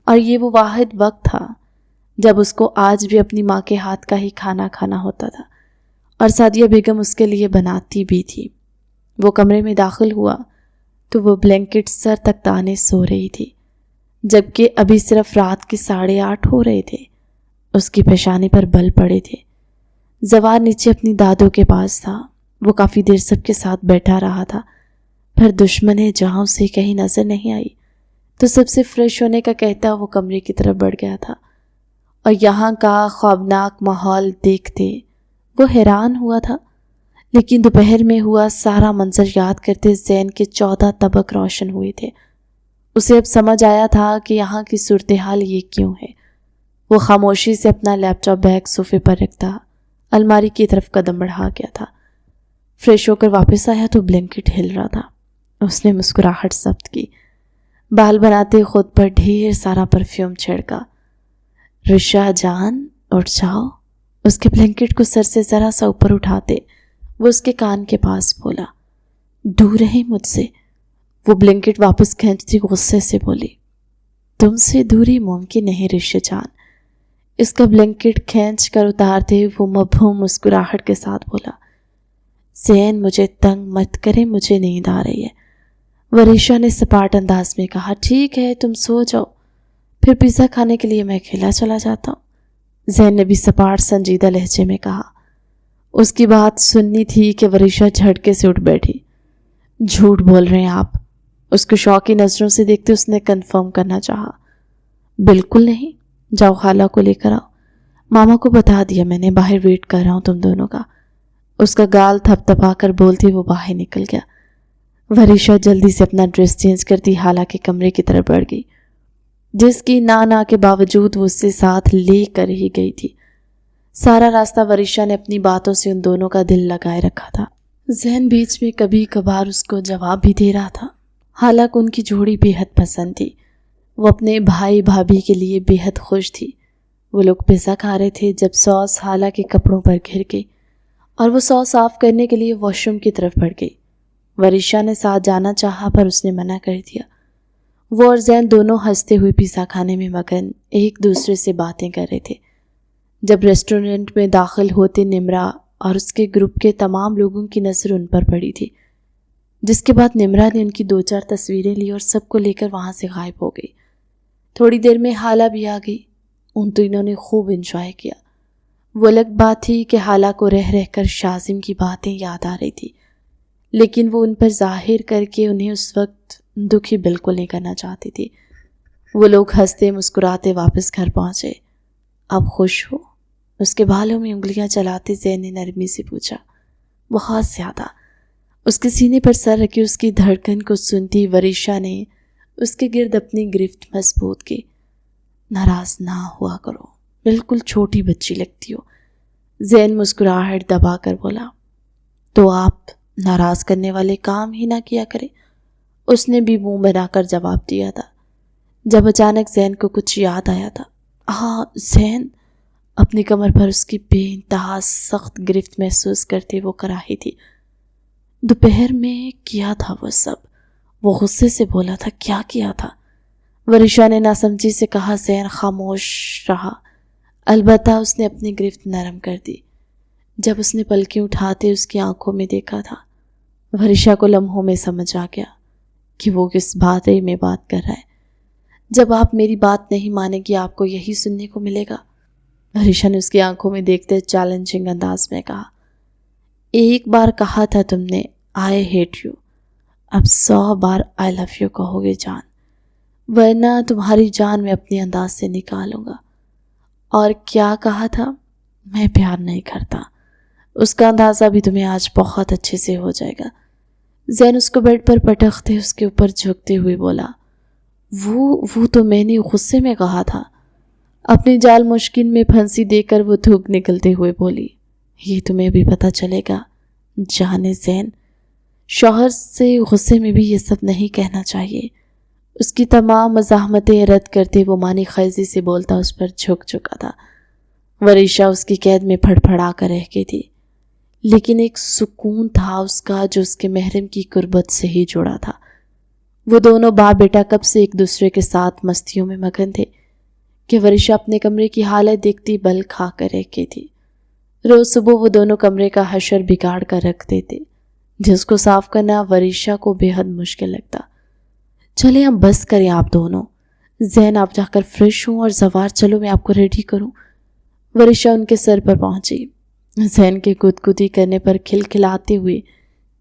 اور یہ وہ واحد وقت تھا جب اس کو آج بھی اپنی ماں کے ہاتھ کا ہی کھانا کھانا ہوتا تھا، اور سعدیہ بیگم اس کے لیے بناتی بھی تھی۔ وہ کمرے میں داخل ہوا تو وہ بلینکٹ سر تک تانے سو رہی تھی، جبکہ ابھی صرف رات کے 8:30 ہو رہے تھے۔ اس کی پیشانی پر بل پڑے تھے۔ زوار نیچے اپنی دادوں کے پاس تھا، وہ کافی دیر سب کے ساتھ بیٹھا رہا تھا، پھر دشمن جہاں اسے کہیں نظر نہیں آئی تو سب سے فریش ہونے کا کہتا وہ کمرے کی طرف بڑھ گیا تھا، اور یہاں کا خوابناک ماحول دیکھتے وہ حیران ہوا تھا۔ لیکن دوپہر میں ہوا سارا منظر یاد کرتے زین کے 14 طبق روشن ہوئے تھے۔ اسے اب سمجھ آیا تھا کہ یہاں کی صورتحال یہ کیوں ہے۔ وہ خاموشی سے اپنا لیپ ٹاپ بیگ صوفے پر رکھتا الماری کی طرف قدم بڑھا گیا تھا۔ فریش ہو کر واپس آیا تو بلینکٹ ہل رہا تھا۔ اس نے مسکراہٹ ضبط کی، بال بناتے خود پر ڈھیر سارا پرفیوم چھڑکا۔ رشا جان اٹھ جاؤ، اس کے بلینکٹ کو سر سے ذرا سا اوپر اٹھاتے وہ اس کے کان کے پاس بولا۔ دور رہیں مجھ سے، وہ بلینکٹ واپس کھینچتی غصے سے بولی۔ تم سے دوری ممکن نہیں رشا جان، اس کا بلینکٹ کھینچ کر اتارتے وہ مبہوم مسکراہٹ کے ساتھ بولا۔ زین مجھے تنگ مت کرے، مجھے نیند آ رہی ہے، وریشا نے سپاٹ انداز میں کہا۔ ٹھیک ہے تم سو جاؤ، پھر پیزا کھانے کے لیے میں اکیلا چلا جاتا ہوں، زین نے بھی سپاٹ سنجیدہ لہجے میں کہا۔ اس کی بات سننی تھی کہ وریشا جھٹکے سے اٹھ بیٹھی۔ جھوٹ بول رہے ہیں آپ، اس کو شوقی نظروں سے دیکھتے اس نے کنفرم کرنا چاہا۔ بالکل نہیں، جاؤ خالہ کو لے کر آؤ، ماما کو بتا دیا میں نے، باہر ویٹ کر رہا ہوں تم دونوں کا، اس کا گال تھپ تھپا کر بولتی وہ باہر نکل گیا۔ وریشا جلدی سے اپنا ڈریس چینج کرتی خالہ کے کمرے کی طرف بڑھ گئی، جس کی نا کے باوجود وہ اس سے ساتھ لے کر ہی گئی تھی۔ سارا راستہ وریشا نے اپنی باتوں سے ان دونوں کا دل لگائے رکھا تھا۔ زین بیچ میں کبھی کبھار اس کو جواب بھی دے رہا تھا۔ حالانکہ ان کی جوڑی بے حد پسند تھی، وہ اپنے بھائی بھابھی کے لیے بے حد خوش تھی۔ وہ لوگ پیزا کھا رہے تھے جب سوس حالہ کے کپڑوں پر گر گئی اور وہ سوس صاف کرنے کے لیے واش روم کی طرف بڑھ گئی۔ وریشا نے ساتھ جانا چاہا پر اس نے منع کر دیا۔ وہ اور زین دونوں ہنستے ہوئے پیزا کھانے میں مگن ایک دوسرے سے باتیں کر رہے تھے۔ جب ریسٹورنٹ میں داخل ہوتے نمرا اور اس کے گروپ کے تمام لوگوں کی نظر ان پر پڑی تھی، جس کے بعد نمرا نے ان کی 2-4 تصویریں لی اور سب کو لے کر وہاں سے غائب ہو گئی۔ تھوڑی دیر میں حالہ بھی آ گئی، ان تینوں نے خوب انجوائے کیا۔ وہ الگ بات تھی کہ حالہ کو رہ کر شازم کی باتیں یاد آ رہی تھی، لیکن وہ ان پر ظاہر کر کے انہیں اس وقت دکھی بالکل نہیں کرنا چاہتی تھی۔ وہ لوگ ہنستے مسکراتے واپس گھر پہنچے۔ اب خوش ہو؟ اس کے بالوں میں انگلیاں چلاتے زین نے نرمی سے پوچھا۔ بہت زیادہ، اس کے سینے پر سر رکھے اس کی دھڑکن کو سنتی وریشا نے اس کے گرد اپنی گرفت مضبوط کی۔ ناراض نہ ہوا کرو، بالکل چھوٹی بچی لگتی ہو، زین مسکراہٹ دبا کر بولا۔ تو آپ ناراض کرنے والے کام ہی نہ کیا کرے، اس نے بھی منہ بنا کر جواب دیا تھا، جب اچانک زین کو کچھ یاد آیا تھا۔ ہاں زین، اپنی کمر پر اس کی بے انتہا سخت گرفت محسوس کرتے وہ کراہی تھی۔ دوپہر میں کیا تھا وہ سب؟ وہ غصے سے بولا تھا۔ کیا کیا تھا؟ وریشا نے ناسمجھی سے کہا۔ زین خاموش رہا، البتہ اس نے اپنی گرفت نرم کر دی۔ جب اس نے پلکیں اٹھاتے اس کی آنکھوں میں دیکھا تھا، وریشا کو لمحوں میں سمجھ آ گیا کہ وہ کس بارے میں بات کر رہا ہے۔ جب آپ میری بات نہیں مانیں گی آپ کو یہی سننے کو ملے گا، وریشا نے اس کی آنکھوں میں دیکھتے چیلنجنگ انداز میں کہا۔ ایک بار کہا تھا تم نے آئی ہیٹ یو، اب 100 بار آئی لو یو کہو گے جان، ورنہ تمہاری جان میں اپنے انداز سے نکالوں گا۔ اور کیا کہا تھا؟ میں پیار نہیں کرتا۔ اس کا اندازہ بھی تمہیں آج بہت اچھے سے ہو جائے گا۔ زین اس کو بیڈ پر پٹکتے اس کے اوپر جھکتے ہوئے بولا۔ وہ تو میں نے غصے میں کہا تھا۔ اپنی جال مشکل میں پھنسی دے کر وہ تھوک نکلتے ہوئے بولی۔ یہ تمہیں بھی پتہ چلے گا جانے زین، شوہر سے غصے میں بھی یہ سب نہیں کہنا چاہیے۔ اس کی تمام مزاحمتیں رد کرتے وہ مانی خیزی سے بولتا اس پر جھک چکا تھا۔ وریشا اس کی قید میں پھڑ پھڑا کر رہ گئی تھی، لیکن ایک سکون تھا اس کا جو اس کے محرم کی قربت سے ہی جڑا تھا۔ وہ دونوں باپ بیٹا کب سے ایک دوسرے کے ساتھ مستیوں میں مگن تھے کہ وریشا اپنے کمرے کی حالت دیکھتی بل کھا کر رہ گئی تھی۔ روز صبح وہ دونوں کمرے کا حشر بگاڑ کر رکھ دیتے، جس کو صاف کرنا وریشا کو بے حد مشکل لگتا۔ چلیں اب بس کریں آپ دونوں، زین آپ جا کر فریش ہوں اور زوار چلو میں آپ کو ریڈی کروں۔ وریشا ان کے سر پر پہنچی۔ زین کے گدگدی کرنے پر کھلکھلاتے ہوئے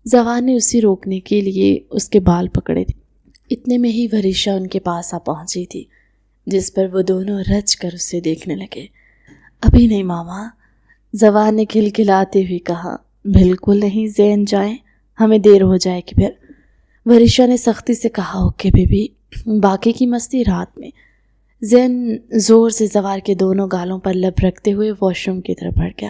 زوار نے اسے روکنے کے لیے اس کے بال پکڑے تھے۔ اتنے میں ہی وریشا ان کے پاس آ پہنچی تھی، جس پر وہ دونوں رچ کر اسے دیکھنے لگے۔ ابھی نہیں ماما، زوار نے کھلکھلاتے ہوئے کہا۔ بالکل نہیں زین، جائیں، ہمیں دیر ہو جائے گی پھر، وریشا نے سختی سے کہا۔ اوکے بیبی، باقی کی مستی رات میں۔ زین زور سے زوار کے دونوں گالوں پر لب رکھتے ہوئے واش روم کی طرف بڑھ گیا۔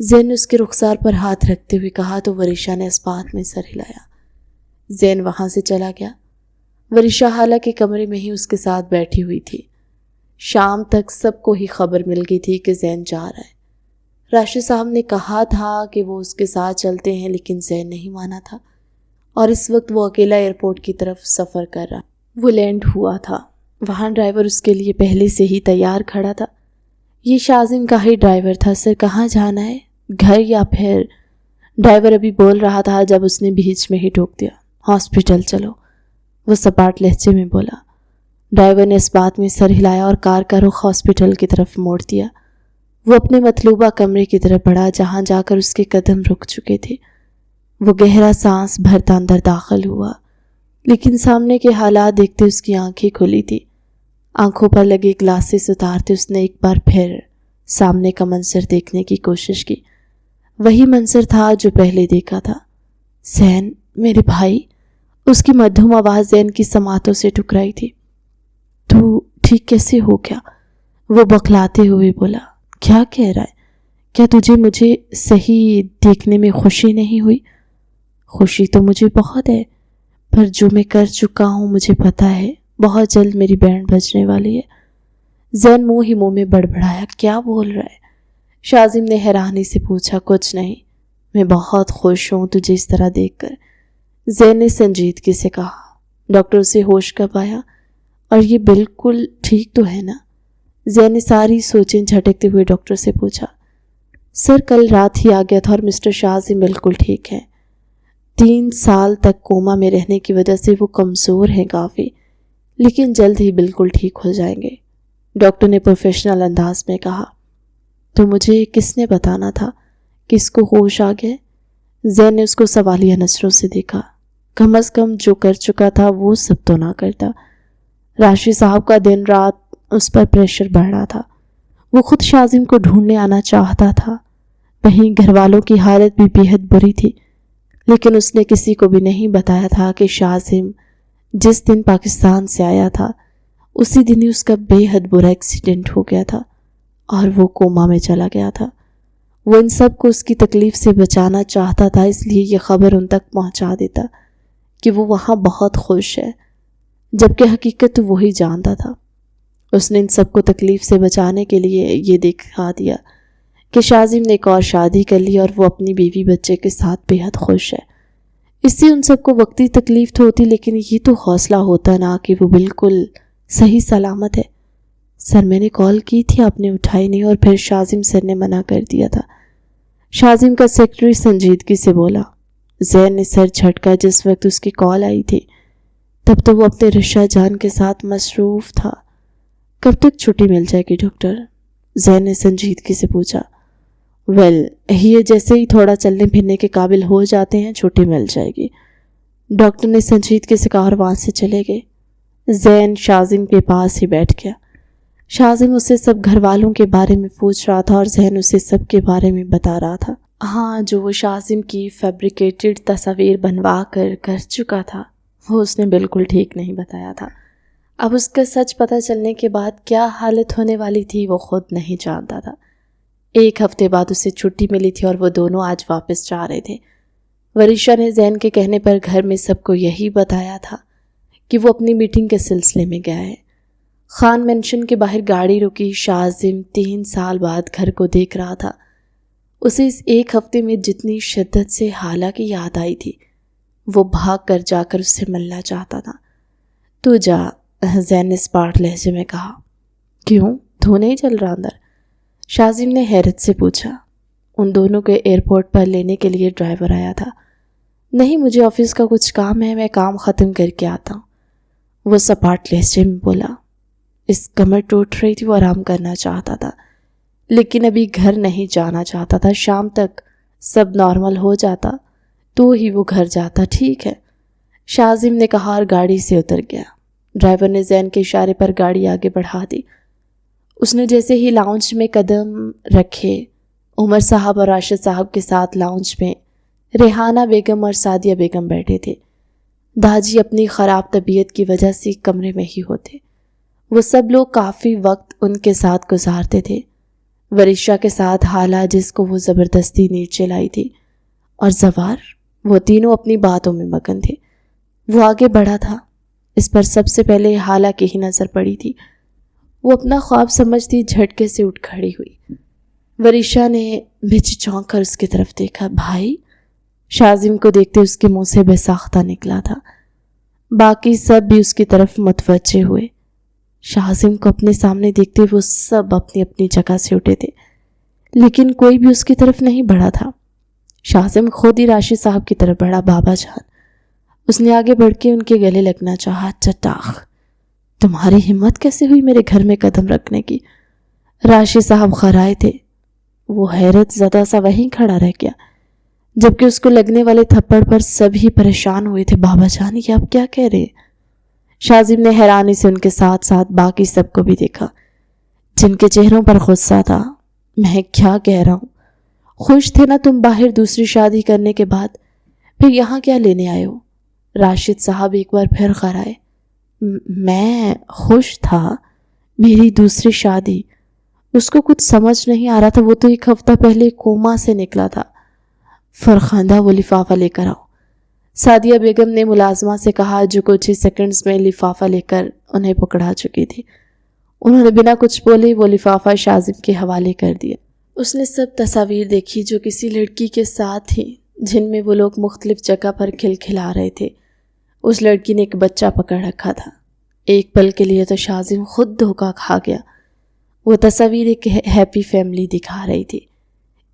زین نے اس کے رخسار پر ہاتھ رکھتے ہوئے کہا تو ورشا نے اس بات میں سر ہلایا۔ زین وہاں سے چلا گیا۔ ورشا حالہ کے کمرے میں ہی اس کے ساتھ بیٹھی ہوئی تھی۔ شام تک سب کو ہی خبر مل گئی تھی کہ زین جا رہا ہے۔ راشد صاحب نے کہا تھا کہ وہ اس کے ساتھ چلتے ہیں، لیکن زین نہیں مانا تھا، اور اس وقت وہ اکیلا ایئرپورٹ کی طرف سفر کر رہا۔ وہ لینڈ ہوا تھا، وہاں ڈرائیور اس کے لیے پہلے سے ہی تیار کھڑا تھا۔ یہ شازم کا ہی ڈرائیور تھا۔ سر کہاں جانا ہے، گھر یا پھر؟ ڈرائیور ابھی بول رہا تھا جب اس نے بیچ میں ہی ٹوک دیا، ہاسپٹل چلو، وہ سپاٹ لہجے میں بولا۔ ڈرائیور نے اس بات میں سر ہلایا اور کار کا رخ ہاسپٹل کی طرف موڑ دیا۔ وہ اپنے مطلوبہ کمرے کی طرف بڑھا جہاں جا کر اس کے قدم رک چکے تھے۔ وہ گہرا سانس بھرتا اندر داخل ہوا، لیکن سامنے کے حالات دیکھتے اس کی آنکھیں کھلی تھی۔ آنکھوں پر لگے گلاسز اتارتے اس نے ایک بار پھر سامنے کا منظر دیکھنے کی کوشش کی۔ وہی منظر تھا جو پہلے دیکھا تھا۔ زین، میرے بھائی، اس کی مدھم آواز زین کی سماعتوں سے ٹکرائی تھی۔ تو ٹھیک کیسے ہو گیا؟ وہ بکلاتے ہوئے بولا۔ کیا کہہ رہا ہے؟ کیا تجھے مجھے صحیح دیکھنے میں خوشی نہیں ہوئی؟ خوشی تو مجھے بہت ہے، پر جو میں کر چکا ہوں مجھے پتا ہے بہت جلد میری بینڈ بجنے والی ہے۔ زین منہ ہی منہ میں بڑبڑایا۔ کیا بول رہا ہے؟ شازم نے حیرانی سے پوچھا۔ کچھ نہیں، میں بہت خوش ہوں تجھے اس طرح دیکھ کر، زین نے سنجیدگی سے کہا۔ ڈاکٹر سے ہوش کب آیا؟ اور یہ بالکل ٹھیک تو ہے نا؟ زین نے ساری سوچیں جھٹکتے ہوئے ڈاکٹر سے پوچھا۔ سر کل رات ہی آ گیا تھا اور مسٹر شازم بالکل ٹھیک ہے۔ 3 سال تک کوما میں رہنے کی وجہ سے وہ کمزور ہیں کافی، لیکن جلد ہی بالکل ٹھیک ہو جائیں گے، ڈاکٹر نے پروفیشنل انداز میں کہا۔ تو مجھے کس نے بتانا تھا کہ اس کو ہوش آ گئے؟ زین نے اس کو سوالیہ نظروں سے دیکھا۔ کم از کم جو کر چکا تھا وہ سب تو نہ کرتا۔ راشد صاحب کا دن رات اس پر پریشر بڑھ رہا تھا۔ وہ خود شازم کو ڈھونڈنے آنا چاہتا تھا، وہیں گھر والوں کی حالت بھی بے حد بری تھی، لیکن اس نے کسی کو بھی نہیں بتایا تھا کہ شازم جس دن پاکستان سے آیا تھا اسی دن ہی اس کا بے حد برا ایکسیڈنٹ ہو گیا تھا اور وہ کوما میں چلا گیا تھا۔ وہ ان سب کو اس کی تکلیف سے بچانا چاہتا تھا، اس لیے یہ خبر ان تک پہنچا دیتا کہ وہ وہاں بہت خوش ہے، جبکہ حقیقت تو وہی جانتا تھا۔ اس نے ان سب کو تکلیف سے بچانے کے لیے یہ دکھا دیا کہ شازم نے ایک اور شادی کر لی اور وہ اپنی بیوی بچے کے ساتھ بے حد خوش ہے۔ اس سے ان سب کو وقتی تکلیف تو ہوتی، لیکن یہ تو حوصلہ ہوتا نا کہ وہ بالکل صحیح سلامت ہے۔ سر میں نے کال کی تھی، آپ نے اٹھائی نہیں، اور پھر شازم سر نے منع کر دیا تھا، شازم کا سیکرٹری سنجیدگی سے بولا۔ زین نے سر جھٹکا۔ جس وقت اس کی کال آئی تھی تب تو وہ اپنے رشا جان کے ساتھ مصروف تھا۔ کب تک چھٹی مل جائے گی ڈاکٹر؟ زین نے سنجیدگی سے پوچھا۔ یہ جیسے ہی تھوڑا چلنے پھرنے کے قابل ہو جاتے ہیں چھٹی مل جائے گی، ڈاکٹر نے سنجیدگی سے کہا، اور وہاں سے چلے گئے۔ زین شازم کے پاس ہی بیٹھ گیا۔ شازم اسے سب گھر والوں کے بارے میں پوچھ رہا تھا اور زین اسے سب کے بارے میں بتا رہا تھا۔ ہاں، جو وہ شازم کی فیبریکیٹڈ تصاویر بنوا کر چکا تھا وہ اس نے بالکل ٹھیک نہیں بتایا تھا۔ اب اس کا سچ پتہ چلنے کے بعد کیا حالت ہونے والی تھی وہ خود نہیں جانتا تھا۔ 1 ہفتے بعد اسے چھٹی ملی تھی اور وہ دونوں آج واپس جا رہے تھے۔ ورشا نے زین کے کہنے پر گھر میں سب کو یہی بتایا تھا کہ وہ اپنی میٹنگ کے سلسلے میں گیا ہے۔ خان مینشن کے باہر گاڑی رکی۔ شازم 3 سال بعد گھر کو دیکھ رہا تھا۔ اسے اس 1 ہفتے میں جتنی شدت سے حالہ کی یاد آئی تھی وہ بھاگ کر جا کر اس سے ملنا چاہتا تھا۔ تو جا، زین نے اسپاٹ لہجے میں کہا۔ کیوں، تو نہیں چل رہا اندر؟ شازم نے حیرت سے پوچھا۔ ان دونوں کے ایئرپورٹ پر لینے کے لیے ڈرائیور آیا تھا۔ نہیں، مجھے آفس کا کچھ کام ہے، میں کام ختم کر کے آتا ہوں، وہ سپاٹ لہجے میں بولا۔ اس کمر ٹوٹ رہی تھی، وہ آرام کرنا چاہتا تھا لیکن ابھی گھر نہیں جانا چاہتا تھا۔ شام تک سب نارمل ہو جاتا تو ہی وہ گھر جاتا۔ ٹھیک ہے، شازم نے کہا اور گاڑی سے اتر گیا۔ ڈرائیور نے زین کے اشارے پر گاڑی آگے بڑھا دی۔ اس نے جیسے ہی لاؤنج میں قدم رکھے، عمر صاحب اور راشد صاحب کے ساتھ لاؤنج میں ریحانہ بیگم اور سعدیہ بیگم بیٹھے تھے۔ داجی اپنی خراب طبیعت کی وجہ سے کمرے میں ہی ہوتے۔ وہ سب لوگ کافی وقت ان کے ساتھ گزارتے تھے۔ ورشا کے ساتھ حالہ جس کو وہ زبردستی نیچے لائی تھی، اور زوار، وہ تینوں اپنی باتوں میں مگن تھے۔ وہ آگے بڑھا تھا، اس پر سب سے پہلے حالہ کی ہی نظر پڑی تھی۔ وہ اپنا خواب سمجھتی جھٹکے سے اٹھ کھڑی ہوئی۔ ورشا نے بھچ چونک کر اس کی طرف دیکھا۔ بھائی؟ شاذم کو دیکھتے اس کے منہ سے بے ساختہ نکلا تھا۔ باقی سب بھی اس کی طرف متوجہ ہوئے۔ شاذم کو اپنے سامنے دیکھتے وہ سب اپنی اپنی جگہ سے اٹھے تھے، لیکن کوئی بھی اس کی طرف نہیں بڑھا تھا۔ شاذم خود ہی راشد صاحب کی طرف بڑھا۔ بابا جان، اس نے آگے بڑھ کے ان کے گلے لگنا چاہا۔ چٹاخ، تمہاری ہمت کیسے ہوئی میرے گھر میں قدم رکھنے کی؟ راشد صاحب خرائے تھے۔ وہ حیرت زدہ سا وہیں کھڑا رہ گیا، جبکہ اس کو لگنے والے تھپڑ پر سبھی پریشان ہوئے تھے۔ بابا جان، یہ آپ کیا کہہ رہے؟ شاذم نے حیرانی سے ان کے ساتھ ساتھ باقی سب کو بھی دیکھا، جن کے چہروں پر غصہ تھا۔ میں کیا کہہ رہا ہوں؟ خوش تھے نا تم باہر دوسری شادی کرنے کے بعد؟ پھر یہاں کیا لینے آئے ہو؟ راشد صاحب ایک بار پھر خرائے۔ میں خوش تھا، میری دوسری شادی؟ اس کو کچھ سمجھ نہیں آ رہا تھا، وہ تو ایک ہفتہ پہلے کوما سے نکلا تھا۔ فرخندہ، وہ لفافہ لے کر آؤ، سعدیہ بیگم نے ملازمہ سے کہا، جو کچھ ہی سیکنڈز میں لفافہ لے کر انہیں پکڑا چکی تھی۔ انہوں نے بنا کچھ بولے وہ لفافہ شاذم کے حوالے کر دیا۔ اس نے سب تصاویر دیکھی جو کسی لڑکی کے ساتھ تھی، جن میں وہ لوگ مختلف جگہ پر کھلکھلا رہے تھے۔ اس لڑکی نے ایک بچہ پکڑ رکھا تھا۔ ایک پل کے لیے تو شاذم خود دھوکہ کھا گیا۔ وہ تصاویر ایک ہیپی فیملی دکھا رہی تھی۔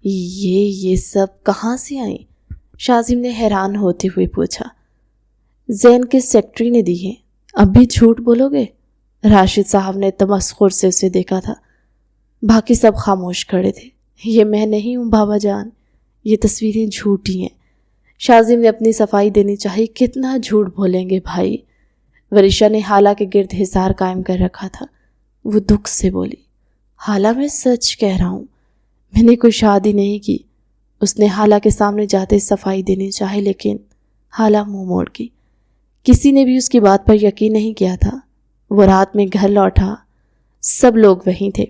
یہ سب کہاں سے آئیں؟ شاذم نے حیران ہوتے ہوئے پوچھا۔ زین کے سیکٹری نے دی ہے۔ اب بھی جھوٹ بولو گے؟ راشد صاحب نے تمسخر سے اسے دیکھا تھا۔ باقی سب خاموش کھڑے تھے۔ یہ میں نہیں ہوں بابا جان، یہ تصویریں جھوٹی ہیں۔ شاذم نے اپنی صفائی دینی چاہی۔ کتنا جھوٹ بولیں گے بھائی؟ ورشا نے حالہ کے گرد حصار قائم کر رکھا تھا۔ وہ دکھ سے بولی، حالہ میں سچ کہہ رہا ہوں، میں نے کوئی شادی نہیں کی۔ اس نے حالہ کے سامنے جاتے صفائی دینی چاہی، لیکن حالہ منہ موڑ گئی۔ کسی نے بھی اس کی بات پر یقین نہیں کیا تھا۔ وہ رات میں گھر لوٹا، سب لوگ وہیں تھے۔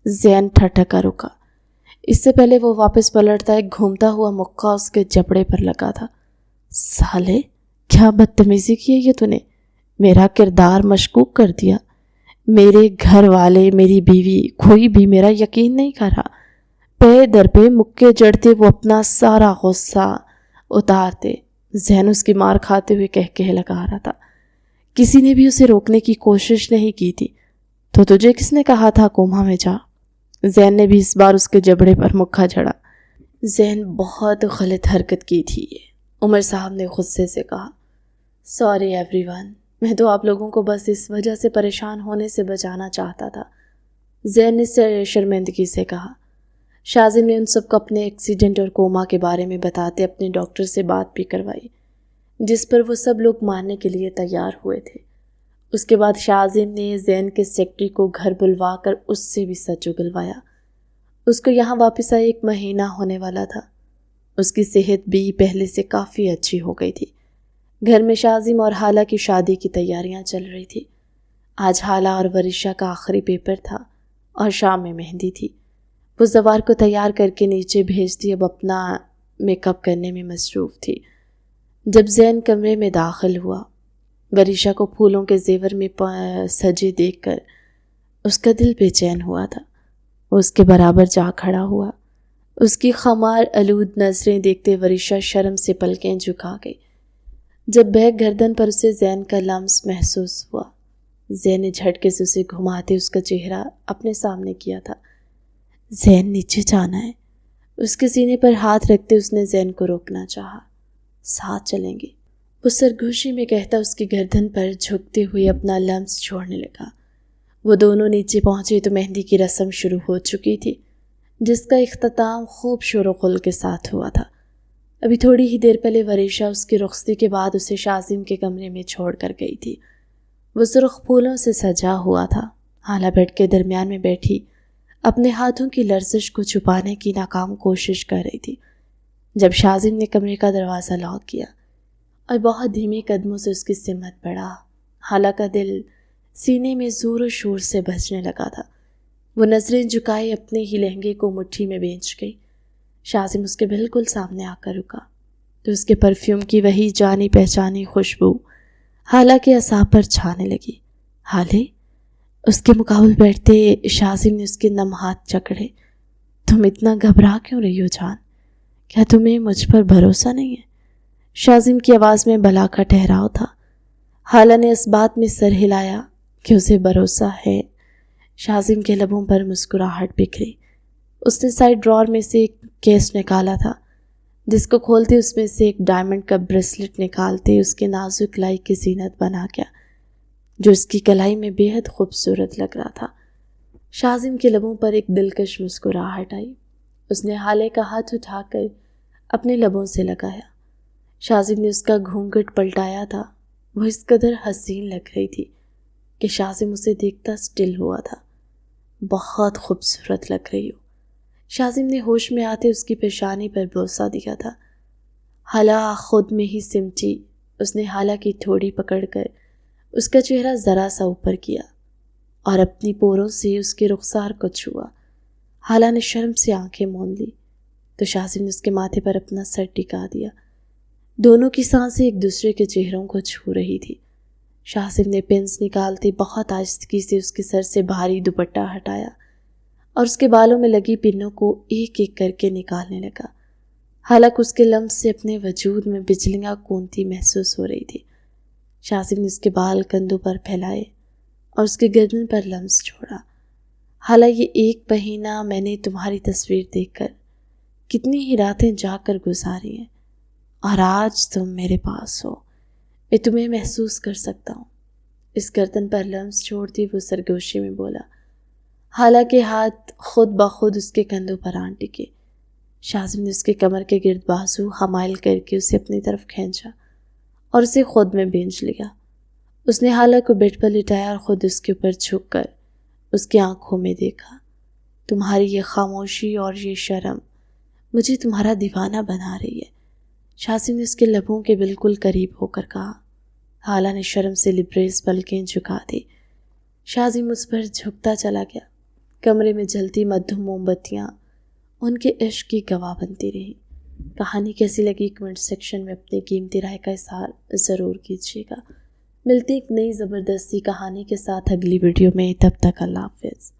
زین ٹھٹکا رکا۔ اس سے پہلے وہ واپس پلٹتا ایک گھومتا ہوا مکہ اس کے جبڑے پر لگا تھا۔ سالے، کیا بدتمیزی کی ہے یہ تو نے؟ میرا کردار مشکوک کر دیا۔ میرے گھر والے، میری بیوی، کوئی بھی میرا یقین نہیں کر رہا۔ پے در پہ مکے جڑتے وہ اپنا سارا غصہ اتارتے۔ زین اس کی مار کھاتے ہوئے کہہ لگا رہا تھا۔ کسی نے بھی اسے روکنے کی کوشش نہیں کی تھی۔ تو تجھے کس نے کہا تھا کوما میں جا؟ زین نے بھی اس بار اس کے جبڑے پر مکھا جھڑا۔ زین، بہت غلط حرکت کی تھی یہ، عمر صاحب نے غصے سے کہا۔ سوری ایوری ون، میں تو آپ لوگوں کو بس اس وجہ سے پریشان ہونے سے بچانا چاہتا تھا، زین نے شرمندگی سے کہا۔ شاذم نے ان سب کو اپنے ایکسیڈنٹ اور کوما کے بارے میں بتاتے اپنے ڈاکٹر سے بات بھی کروائی، جس پر وہ سب لوگ ماننے کے لیے تیار ہوئے تھے۔ اس کے بعد شاذم نے زین کے سیکٹری کو گھر بلوا کر اس سے بھی سچ اگلوایا۔ اس کو یہاں واپس آئے 1 مہینہ ہونے والا تھا۔ اس کی صحت بھی پہلے سے کافی اچھی ہو گئی تھی۔ گھر میں شاذم اور حالہ کی شادی کی تیاریاں چل رہی تھی۔ آج حالہ اور ورشا کا آخری پیپر تھا اور شام میں مہندی تھی۔ وہ زوار کو تیار کر کے نیچے بھیج دی، اب اپنا میک اپ کرنے میں مصروف تھی۔ جب زین کمرے میں داخل ہوا، ورشا کو پھولوں کے زیور میں سجے دیکھ کر اس کا دل بے چین ہوا تھا۔ وہ اس کے برابر جا کھڑا ہوا۔ اس کی خمار آلود نظریں دیکھتے ورشا شرم سے پلکیں جھکا گئی۔ جب بیک گردن پر اسے زین کا لمس محسوس ہوا، زین نے جھٹکے سے اسے گھماتے اس کا چہرہ اپنے سامنے کیا تھا۔ زین، نیچے جانا ہے۔ اس کے سینے پر ہاتھ رکھتے اس نے زین کو روکنا چاہا۔ ساتھ چلیں گے، وہ سرگوشی میں کہتا اس کی گردن پر جھکتے ہوئے اپنا لمس چھوڑنے لگا۔ وہ دونوں نیچے پہنچے تو مہندی کی رسم شروع ہو چکی تھی، جس کا اختتام خوب شور و غل کے ساتھ ہوا تھا۔ ابھی تھوڑی ہی دیر پہلے ورشا اس کی رخصتی کے بعد اسے شاذم کے کمرے میں چھوڑ کر گئی تھی۔ وہ سرخ پھولوں سے سجا ہوا تھا۔ حالہ بیڈ کے درمیان میں بیٹھی اپنے ہاتھوں کی لرزش کو چھپانے کی ناکام کوشش کر رہی تھی، جب شاذم نے کمرے کا دروازہ لاک کیا اور بہت دھیمی قدموں سے اس کی سمت بڑھا۔ حالہ کا دل سینے میں زور و شور سے بجنے لگا تھا۔ وہ نظریں جھکائے اپنے ہی لہنگے کو مٹھی میں بھیج گئی۔ شاذم اس کے بالکل سامنے آ کر رکا تو اس کے پرفیوم کی وہی جانی پہچانی خوشبو حالہ کے اعصاب پر چھانے لگی۔ حالے اس کے مقابل بیٹھتے شاذم نے اس کے نم ہاتھ جکڑے۔ تم اتنا گھبرا کیوں رہی ہو جان؟ کیا تمہیں مجھ پر بھروسہ نہیں ہے؟ شاذم کی آواز میں بلا کا ٹھہراؤ تھا۔ حالہ نے اس بات میں سر ہلایا کہ اسے بھروسہ ہے۔ شاذم کے لبوں پر مسکراہٹ بکھری۔ اس نے سائڈ ڈرار میں سے ایک کیس نکالا تھا جس کو کھولتے اس میں سے ایک ڈائمنڈ کا بریسلٹ نکالتے اس کے نازک کلائی کی زینت بنا گیا جو اس کی کلائی میں بے حد خوبصورت لگ رہا تھا۔ شاذم کے لبوں پر ایک دلکش مسکراہٹ آئی۔ اس نے حالے کا ہاتھ اٹھا کر اپنے لبوں سے لگایا۔ شاذم نے اس کا گھونگھٹ پلٹایا تھا۔ وہ اس قدر حسین لگ رہی تھی کہ شاذم اسے دیکھتا سٹل ہوا تھا۔ بہت خوبصورت لگ رہی ہو۔ شاذم نے ہوش میں آتے اس کی پیشانی پر بوسہ دیا تھا۔ حالہ خود میں ہی سمٹی۔ اس نے حالہ کی تھوڑی پکڑ کر اس کا چہرہ ذرا سا اوپر کیا اور اپنی پوروں سے اس کے رخسار کو چھوا۔ حالہ نے شرم سے آنکھیں موند لی تو شاذم نے اس کے ماتھے پر اپنا سر ٹکا دیا۔ دونوں کی سانسیں ایک دوسرے کے چہروں کو چھو رہی تھی۔ شاذم نے پنس نکالتے بہت آہستگی سے اس کے سر سے بھاری دوپٹہ ہٹایا اور اس کے بالوں میں لگی پنوں کو ایک ایک کر کے نکالنے لگا۔ حالانکہ اس کے لمس سے اپنے وجود میں بجلیاں کونتی محسوس ہو رہی تھی۔ شاذم نے اس کے بال کندھوں پر پھیلائے اور اس کے گردن پر لمس چھوڑا۔ حالہ یہ ایک مہینہ میں نے تمہاری تصویر دیکھ کر کتنی ہی راتیں جا کر گزاری ہیں اور آج تم میرے پاس ہو۔ میں تمہیں محسوس کر سکتا ہوں۔ اس گردن پر لمس چھوڑتی وہ سرگوشی میں بولا۔ حالہ کے ہاتھ خود بخود اس کے کندھوں پر آن ٹکے۔ شاذم نے اس کے کمر کے گرد بازو حمائل کر کے اسے اپنی طرف کھینچا اور اسے خود میں بھینچ لیا۔ اس نے حالہ کو بیڈ پر لٹایا اور خود اس کے اوپر جھک کر اس کی آنکھوں میں دیکھا۔ تمہاری یہ خاموشی اور یہ شرم مجھے تمہارا دیوانہ بنا رہی ہے، شاذم نے اس کے لبوں کے بالکل قریب ہو کر کہا۔ حالہ نے شرم سے لبریز پلکیں جھکا دی۔ شاذم اس پر جھکتا چلا گیا۔ کمرے میں جلتی مدھم موم بتیاں ان کے عشق کی گواہ بنتی رہیں۔ کہانی کیسی لگی کمنٹ سیکشن میں اپنی قیمتی رائے کا اظہار ضرور کیجیے گا۔ ملتی ایک نئی زبردستی کہانی کے ساتھ اگلی ویڈیو میں۔ تب تک اللہ حافظ۔